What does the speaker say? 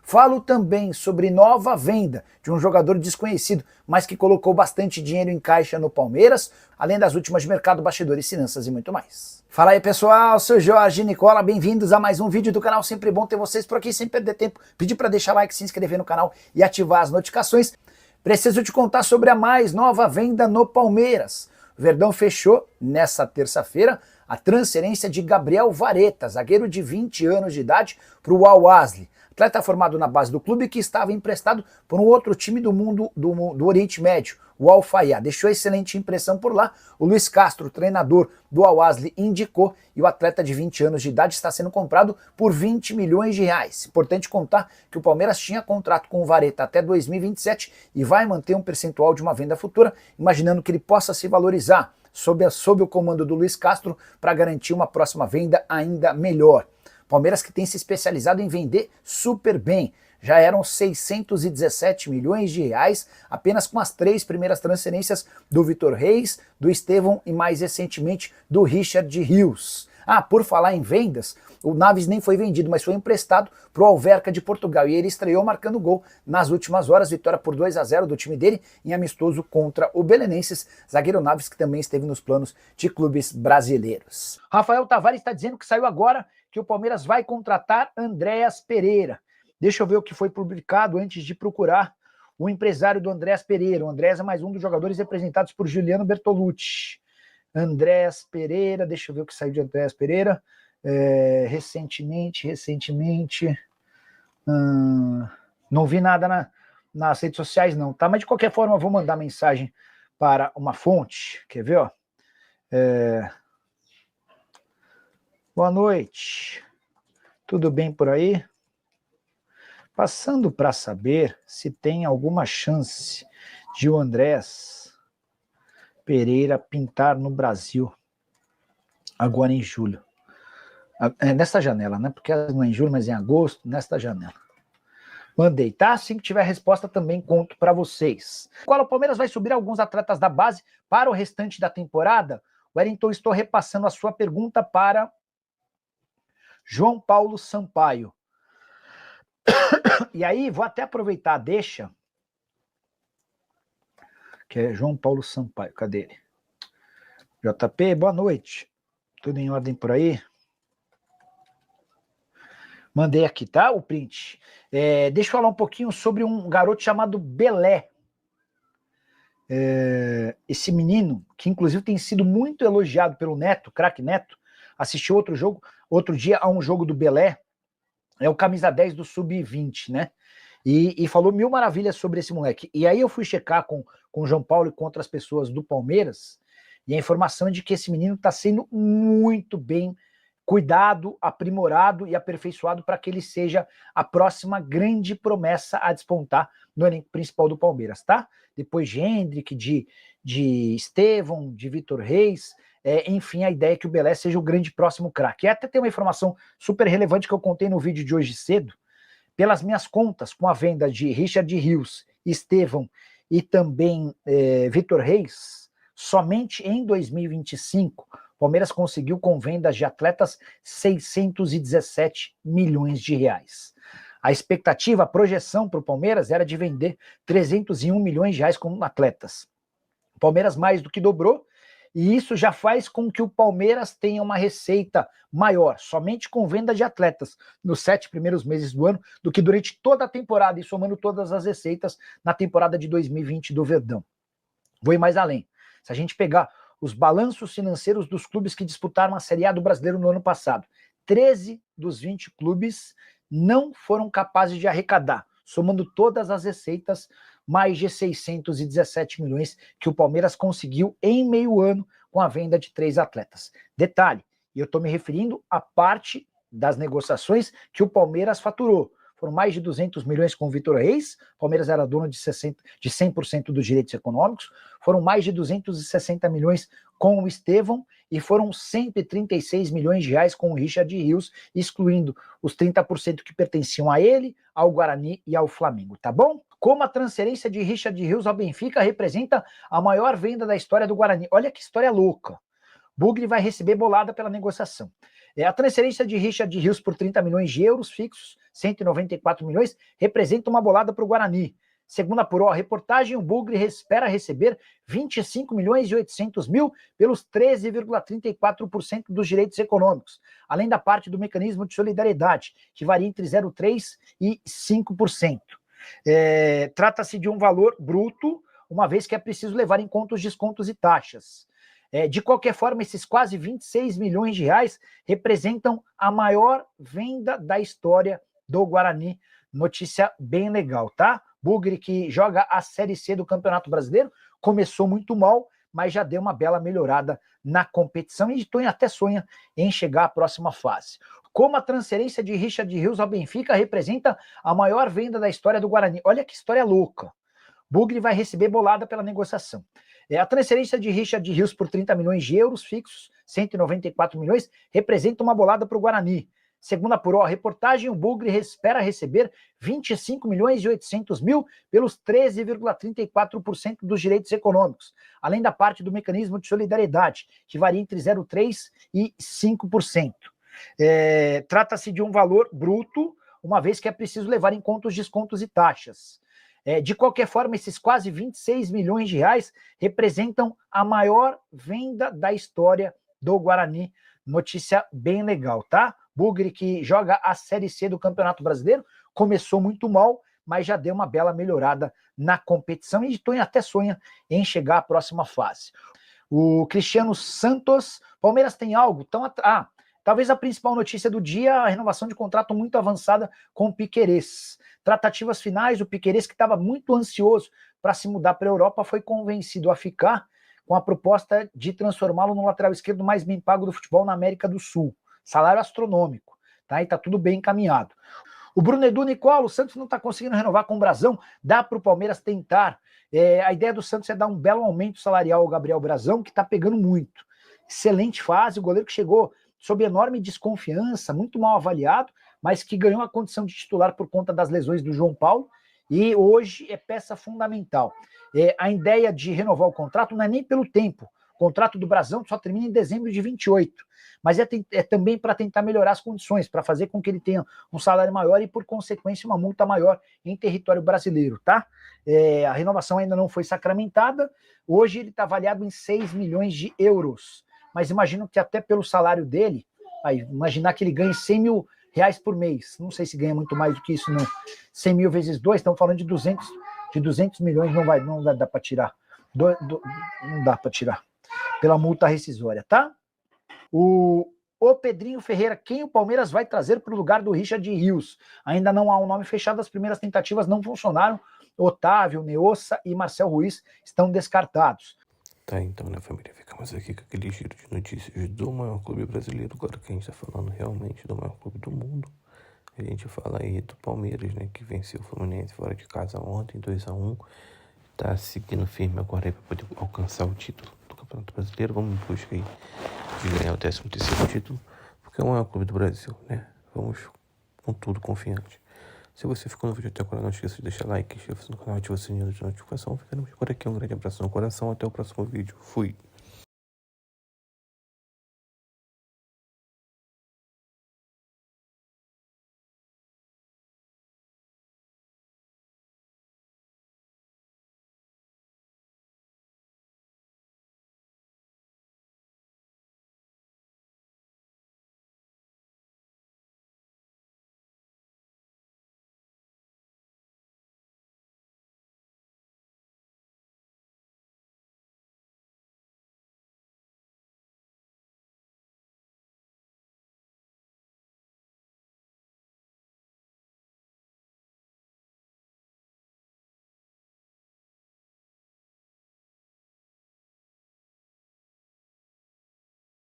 Falo também sobre nova venda de um jogador desconhecido, mas que colocou bastante dinheiro em caixa no Palmeiras, além das últimas de mercado, bastidores, finanças e muito mais. Fala aí pessoal, sou Jorge Nicola, bem-vindos a mais um vídeo do canal, sempre bom ter vocês por aqui, sem perder tempo. Pedir para deixar like, se inscrever no canal e ativar as notificações. Preciso te contar sobre a mais nova venda no Palmeiras. O Verdão fechou, nessa terça-feira, a transferência de Gabriel Vareta, zagueiro de 20 anos de idade, para o Al-Ahly. Atleta formado na base do clube que estava emprestado por um outro time do Oriente Médio, o Al-Fayha. Deixou excelente impressão por lá. O Luiz Castro, treinador do Al-Ahly, indicou e o atleta de 20 anos de idade está sendo comprado por 20 milhões de reais. Importante contar que o Palmeiras tinha contrato com o Vareta até 2027 e vai manter um percentual de uma venda futura, imaginando que ele possa se valorizar sob o comando do Luiz Castro para garantir uma próxima venda ainda melhor. Palmeiras que tem se especializado em vender super bem. Já eram 617 milhões de reais apenas com as 3 primeiras transferências do Vitor Reis, do Estevão e mais recentemente do Richard Rios. Ah, por falar em vendas, o Naves nem foi vendido, mas foi emprestado para o Alverca de Portugal e ele estreou marcando gol nas últimas horas, vitória por 2-0 do time dele em amistoso contra o Belenenses, zagueiro Naves que também esteve nos planos de clubes brasileiros. Rafael Tavares está dizendo que saiu agora que o Palmeiras vai contratar Andréas Pereira. Deixa eu ver o que foi publicado antes de procurar o empresário do Andréas Pereira. O Andréas é mais um dos jogadores representados por Juliano Bertolucci. Andréas Pereira, deixa eu ver o que saiu de Andréas Pereira. Recentemente, não vi nada nas redes sociais não, tá? Mas de qualquer forma eu vou mandar mensagem para uma fonte, quer ver, ó? Boa noite, tudo bem por aí? Passando para saber se tem alguma chance de o Andréas Pereira pintar no Brasil agora em julho. Nesta janela, né? Porque não é em julho, mas em agosto, nesta janela. Mandei, tá? Assim que tiver resposta também conto para vocês. Qual o Palmeiras vai subir alguns atletas da base para o restante da temporada? Wellington, estou repassando a sua pergunta para João Paulo Sampaio. E aí, vou até aproveitar, deixa, que é João Paulo Sampaio, cadê ele? JP, boa noite, tudo em ordem por aí? Mandei aqui, tá, o print. Deixa eu falar um pouquinho sobre um garoto chamado Belé. Esse menino, que inclusive tem sido muito elogiado pelo Neto, craque Neto, assistiu outro dia a um jogo do Belé, é o camisa 10 do Sub-20, né? E falou mil maravilhas sobre esse moleque. E aí eu fui checar com o João Paulo e com outras pessoas do Palmeiras, e a informação é de que esse menino está sendo muito bem cuidado, aprimorado e aperfeiçoado para que ele seja a próxima grande promessa a despontar no elenco principal do Palmeiras, tá? Depois de Hendrick, de Estevão, de Vitor Reis, enfim, a ideia é que o Belé seja o grande próximo craque. E até tem uma informação super relevante que eu contei no vídeo de hoje cedo. Pelas minhas contas, com a venda de Richard Rios, Estevão e também Vitor Reis, somente em 2025, o Palmeiras conseguiu com vendas de atletas 617 milhões de reais. A expectativa, a projeção para o Palmeiras era de vender 301 milhões de reais com atletas. O Palmeiras mais do que dobrou, e isso já faz com que o Palmeiras tenha uma receita maior, somente com venda de atletas, nos 7 primeiros meses do ano, do que durante toda a temporada, e somando todas as receitas na temporada de 2020 do Verdão. Vou ir mais além. Se a gente pegar os balanços financeiros dos clubes que disputaram a Série A do Brasileiro no ano passado, 13 dos 20 clubes não foram capazes de arrecadar, somando todas as receitas, mais de 617 milhões que o Palmeiras conseguiu em meio ano com a venda de 3 atletas. Detalhe, e eu estou me referindo à parte das negociações que o Palmeiras faturou. Foram mais de 200 milhões com o Vitor Reis, o Palmeiras era dono de 100% dos direitos econômicos, foram mais de 260 milhões com o Estevão e foram 136 milhões de reais com o Richard Rios, excluindo os 30% que pertenciam a ele, ao Guarani e ao Flamengo, tá bom? Como a transferência de Richard Rios ao Benfica representa a maior venda da história do Guarani. Olha que história louca. Bugre vai receber bolada pela negociação. A transferência de Richard Rios por 30 milhões de euros fixos, 194 milhões, representa uma bolada para o Guarani. Segundo apurou a reportagem, o Bugre espera receber 25 milhões e 800 mil pelos 13,34% dos direitos econômicos, além da parte do mecanismo de solidariedade, que varia entre 0,3% e 5%. Trata-se de um valor bruto, uma vez que é preciso levar em conta os descontos e taxas. De qualquer forma, esses quase 26 milhões de reais representam a maior venda da história do Guarani. Notícia bem legal, tá? Bugre, que joga a Série C do Campeonato Brasileiro, começou muito mal, mas já deu uma bela melhorada na competição e até sonha em chegar à próxima fase. Como a transferência de Richard Rios ao Benfica representa a maior venda da história do Guarani. Olha que história louca. Bugre vai receber bolada pela negociação. A transferência de Richard Rios por 30 milhões de euros fixos, 194 milhões, representa uma bolada para o Guarani. Segundo apurou a reportagem, o Bugre espera receber 25 milhões e 800 mil pelos 13,34% dos direitos econômicos, além da parte do mecanismo de solidariedade, que varia entre 0,3% e 5%. Trata-se de um valor bruto, uma vez que é preciso levar em conta os descontos e taxas. De qualquer forma, esses quase 26 milhões de reais representam a maior venda da história do Guarani. Notícia bem legal, tá? Bugre, que joga a Série C do Campeonato Brasileiro, começou muito mal, mas já deu uma bela melhorada na competição e até sonha em chegar à próxima fase. O Cristiano Santos, Palmeiras tem algo? Talvez a principal notícia do dia, a renovação de contrato muito avançada com o Piquerez. Tratativas finais, o Piquerez, que estava muito ansioso para se mudar para a Europa, foi convencido a ficar com a proposta de transformá-lo no lateral esquerdo mais bem pago do futebol na América do Sul. Salário astronômico, tá? E tá tudo bem encaminhado. O Bruno Edu Nicola, o Santos não está conseguindo renovar com o Brazão, dá para o Palmeiras tentar. A ideia do Santos é dar um belo aumento salarial ao Gabriel Brazão, que está pegando muito. Excelente fase, o goleiro que chegou sob enorme desconfiança, muito mal avaliado, mas que ganhou a condição de titular por conta das lesões do João Paulo, e hoje é peça fundamental. A ideia de renovar o contrato não é nem pelo tempo. O contrato do Brazão só termina em dezembro de 28, mas é também para tentar melhorar as condições, para fazer com que ele tenha um salário maior e, por consequência, uma multa maior em território brasileiro, tá? A renovação ainda não foi sacramentada, hoje ele está avaliado em 6 milhões de euros, mas imagino que até pelo salário dele, imaginar que ele ganhe 100 mil reais por mês, não sei se ganha muito mais do que isso não, 100 mil vezes 2, estamos falando de 200 milhões, não dá para tirar, não dá para tirar, pela multa rescisória, tá? O Pedrinho Ferreira, quem o Palmeiras vai trazer para o lugar do Richard Rios? Ainda não há um nome fechado, as primeiras tentativas não funcionaram, Otávio, Neossa e Marcel Ruiz estão descartados. Tá, então, né, família, ficamos aqui com aquele giro de notícias do maior clube brasileiro, agora que a gente tá falando realmente do maior clube do mundo. A gente fala aí do Palmeiras, né, que venceu o Fluminense fora de casa ontem, 2-1, tá seguindo firme agora aí para poder alcançar o título do Campeonato Brasileiro. Vamos em busca aí de ganhar o 13º título, porque é o maior clube do Brasil, né? Vamos com tudo confiante. Se você ficou no vídeo até agora, não esqueça de deixar like, inscreva-se no canal, ativa o sininho de notificação. Ficamos por aqui, um grande abraço no coração, até o próximo vídeo. Fui!